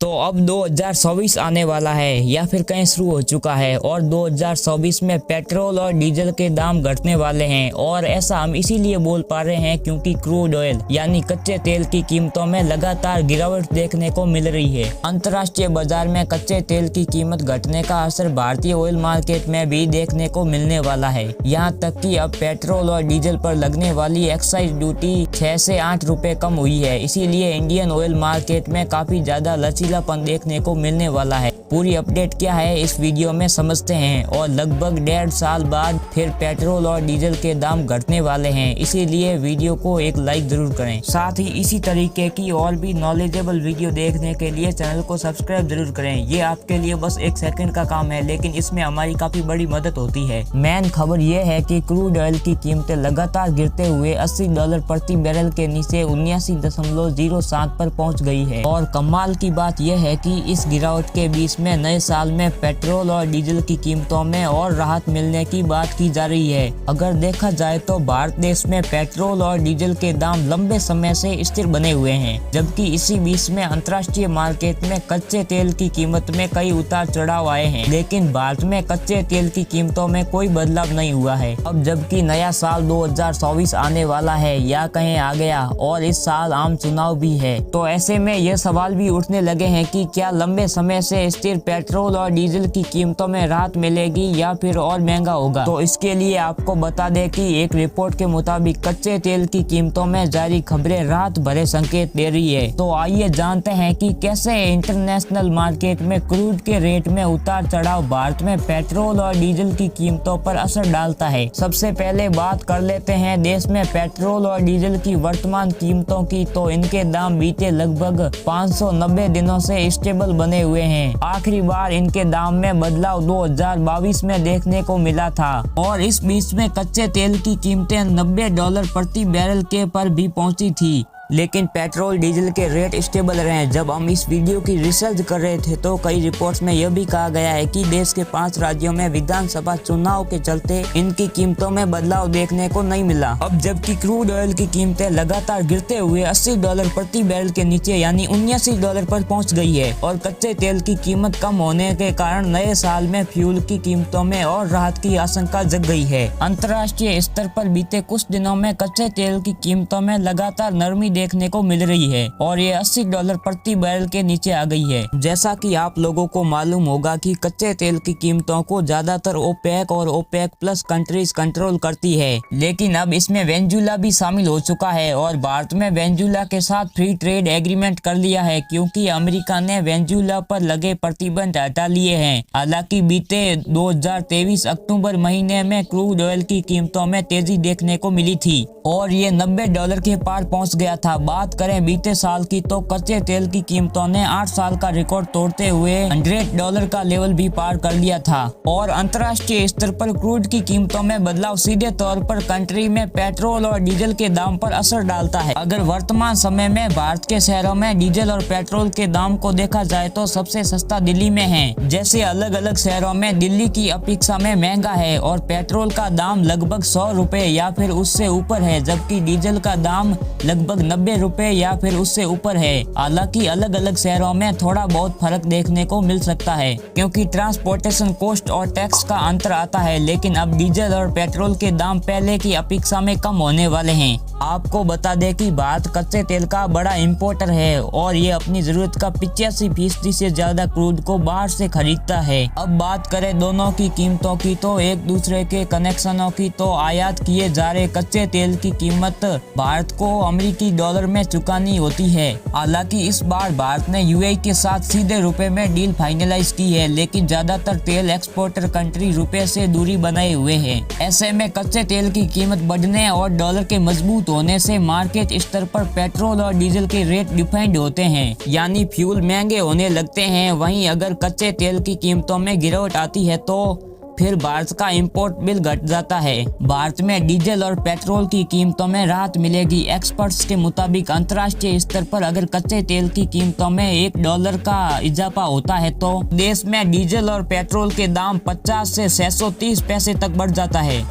तो अब 2024 आने वाला है या फिर कहीं शुरू हो चुका है और 2024 में पेट्रोल और डीजल के दाम घटने वाले हैं। और ऐसा हम इसीलिए बोल पा रहे हैं क्योंकि क्रूड ऑयल यानी कच्चे तेल की कीमतों में लगातार गिरावट देखने को मिल रही है। अंतर्राष्ट्रीय बाजार में कच्चे तेल की कीमत घटने का असर भारतीय ऑयल मार्केट में भी देखने को मिलने वाला है। यहाँ तक कि अब पेट्रोल और डीजल पर लगने वाली एक्साइज ड्यूटी 6 से 8 रुपए कम हुई है। इसीलिए इंडियन ऑयल मार्केट में काफी ज्यादा लचीलापन देखने को मिलने वाला है। पूरी अपडेट क्या है इस वीडियो में समझते हैं। और लगभग 1.5 साल बाद फिर पेट्रोल और डीजल के दाम घटने वाले हैं, इसीलिए वीडियो को एक लाइक जरूर करें। साथ ही इसी तरीके की और भी नॉलेजेबल वीडियो देखने के लिए चैनल को सब्सक्राइब जरूर करें। ये आपके लिए बस 1 सेकंड का काम है, लेकिन इसमें हमारी काफी बड़ी मदद होती है। मेन खबर ये है कि क्रूड ऑयल की कीमतें लगातार गिरते हुए $80 प्रति बैरल के नीचे 79.07 पर पहुंच गई है। और कमाल की बात यह है कि इस गिरावट के बीच में नए साल में पेट्रोल और डीजल की कीमतों में और राहत मिलने की बात की जा रही है। अगर देखा जाए तो भारत देश में पेट्रोल और डीजल के दाम लंबे समय से स्थिर बने हुए हैं, जबकि इसी बीच में अंतर्राष्ट्रीय मार्केट में कच्चे तेल की कीमत में कई उतार चढ़ाव आए हैं, लेकिन भारत में कच्चे तेल की कीमतों में कोई बदलाव नहीं हुआ है। अब जबकि नया साल 2024 आने वाला है या कहीं आ गया और इस साल आम चुनाव भी है, तो ऐसे में यह सवाल भी उठने लगे हैं कि क्या लंबे समय से स्थिर पेट्रोल और डीजल की कीमतों में राहत मिलेगी या फिर और महंगा होगा। तो इसके लिए आपको बता दें कि एक रिपोर्ट के मुताबिक कच्चे तेल की कीमतों में जारी खबरें राहत भरे संकेत दे रही है। तो आइए जानते हैं कि कैसे इंटरनेशनल मार्केट में क्रूड के रेट में उतार चढ़ाव भारत में पेट्रोल और डीजल की कीमतों पर असर डालता है। सबसे पहले बात कर लेते हैं देश में पेट्रोल और डीजल की वर्तमान कीमतों की। तो इनके दाम बीते लगभग 590 दिनों से स्टेबल बने हुए हैं। आखिरी बार इनके दाम में बदलाव 2022 में देखने को मिला था और इस बीच में कच्चे तेल की कीमतें $90 प्रति बैरल के पर भी पहुंची थी, लेकिन पेट्रोल डीजल के रेट स्टेबल रहे। जब हम इस वीडियो की रिसर्च कर रहे थे तो कई रिपोर्ट्स में यह भी कहा गया है कि देश के 5 राज्यों में विधानसभा चुनाव के चलते इनकी कीमतों में बदलाव देखने को नहीं मिला। अब जबकि क्रूड ऑयल की कीमतें लगातार गिरते हुए $80 प्रति बैरल के नीचे यानी $79 पर पहुंच गई है और कच्चे तेल की कीमत कम होने के कारण नए साल में फ्यूल की कीमतों में और राहत की आशंका जग गई है। अंतर्राष्ट्रीय स्तर पर बीते कुछ दिनों में कच्चे तेल की कीमतों में लगातार नरमी देखने को मिल रही है और ये $80 प्रति बैरल के नीचे आ गई है। जैसा कि आप लोगों को मालूम होगा कि कच्चे तेल की कीमतों को ज्यादातर ओपेक और ओपेक प्लस कंट्रीज कंट्रोल करती है, लेकिन अब इसमें वेनेजुएला भी शामिल हो चुका है और भारत में वेनेजुएला के साथ फ्री ट्रेड एग्रीमेंट कर लिया है क्योंकि अमेरिका ने वेनेजुएला पर लगे प्रतिबंध हटा लिए हैं। हालांकि बीते 2023 अक्टूबर महीने में क्रूड ऑयल की कीमतों में तेजी देखने को मिली थी और ये $90 के पार पहुंच गया था। बात करें बीते साल की तो कच्चे तेल की कीमतों ने 8 साल का रिकॉर्ड तोड़ते हुए $100 का लेवल भी पार कर लिया था। और अंतर्राष्ट्रीय स्तर पर क्रूड की कीमतों में बदलाव सीधे तौर पर कंट्री में पेट्रोल और डीजल के दाम पर असर डालता है। अगर वर्तमान समय में भारत के शहरों में डीजल और पेट्रोल के दाम को देखा जाए तो सबसे सस्ता दिल्ली में है। जैसे अलग अलग शहरों में दिल्ली की अपेक्षा में महंगा है और पेट्रोल का दाम लगभग 100 रुपए या फिर उससे ऊपर है, जबकि डीजल का दाम लगभग 90 रुपए या फिर उससे ऊपर है। हालांकि अलग अलग शहरों में थोड़ा बहुत फर्क देखने को मिल सकता है क्योंकि ट्रांसपोर्टेशन कॉस्ट और टैक्स का अंतर आता है, लेकिन अब डीजल और पेट्रोल के दाम पहले की अपेक्षा में कम होने वाले हैं। आपको बता दें कि भारत कच्चे तेल का बड़ा इंपोर्टर है और ये अपनी जरूरत का 85% से ज्यादा क्रूड को बाहर से खरीदता है। अब बात करें दोनों की कीमतों की तो एक दूसरे के कनेक्शनों की तो आयात किए जा रहे कच्चे तेल की कीमत भारत को अमेरिकी डॉलर में चुकानी होती है। हालांकि इस बार भारत ने यूएई के साथ सीधे रुपए में डील फाइनलाइज की है, लेकिन ज्यादातर तेल एक्सपोर्टर कंट्री रुपए से दूरी बनाए हुए हैं। ऐसे में कच्चे तेल की कीमत बढ़ने और डॉलर के मजबूत होने से मार्केट स्तर पर पेट्रोल और डीजल के रेट डिफाइंड होते हैं, यानी फ्यूल महंगे होने लगते हैं। वहीं अगर कच्चे तेल की कीमतों में गिरावट आती है तो फिर भारत का इंपोर्ट बिल घट जाता है। भारत में डीजल और पेट्रोल की कीमतों में राहत मिलेगी। एक्सपर्ट्स के मुताबिक अंतर्राष्ट्रीय स्तर पर अगर कच्चे तेल की कीमतों में $1 का इजाफा होता है तो देश में डीजल और पेट्रोल के दाम 50 से 630 पैसे तक बढ़ जाता है।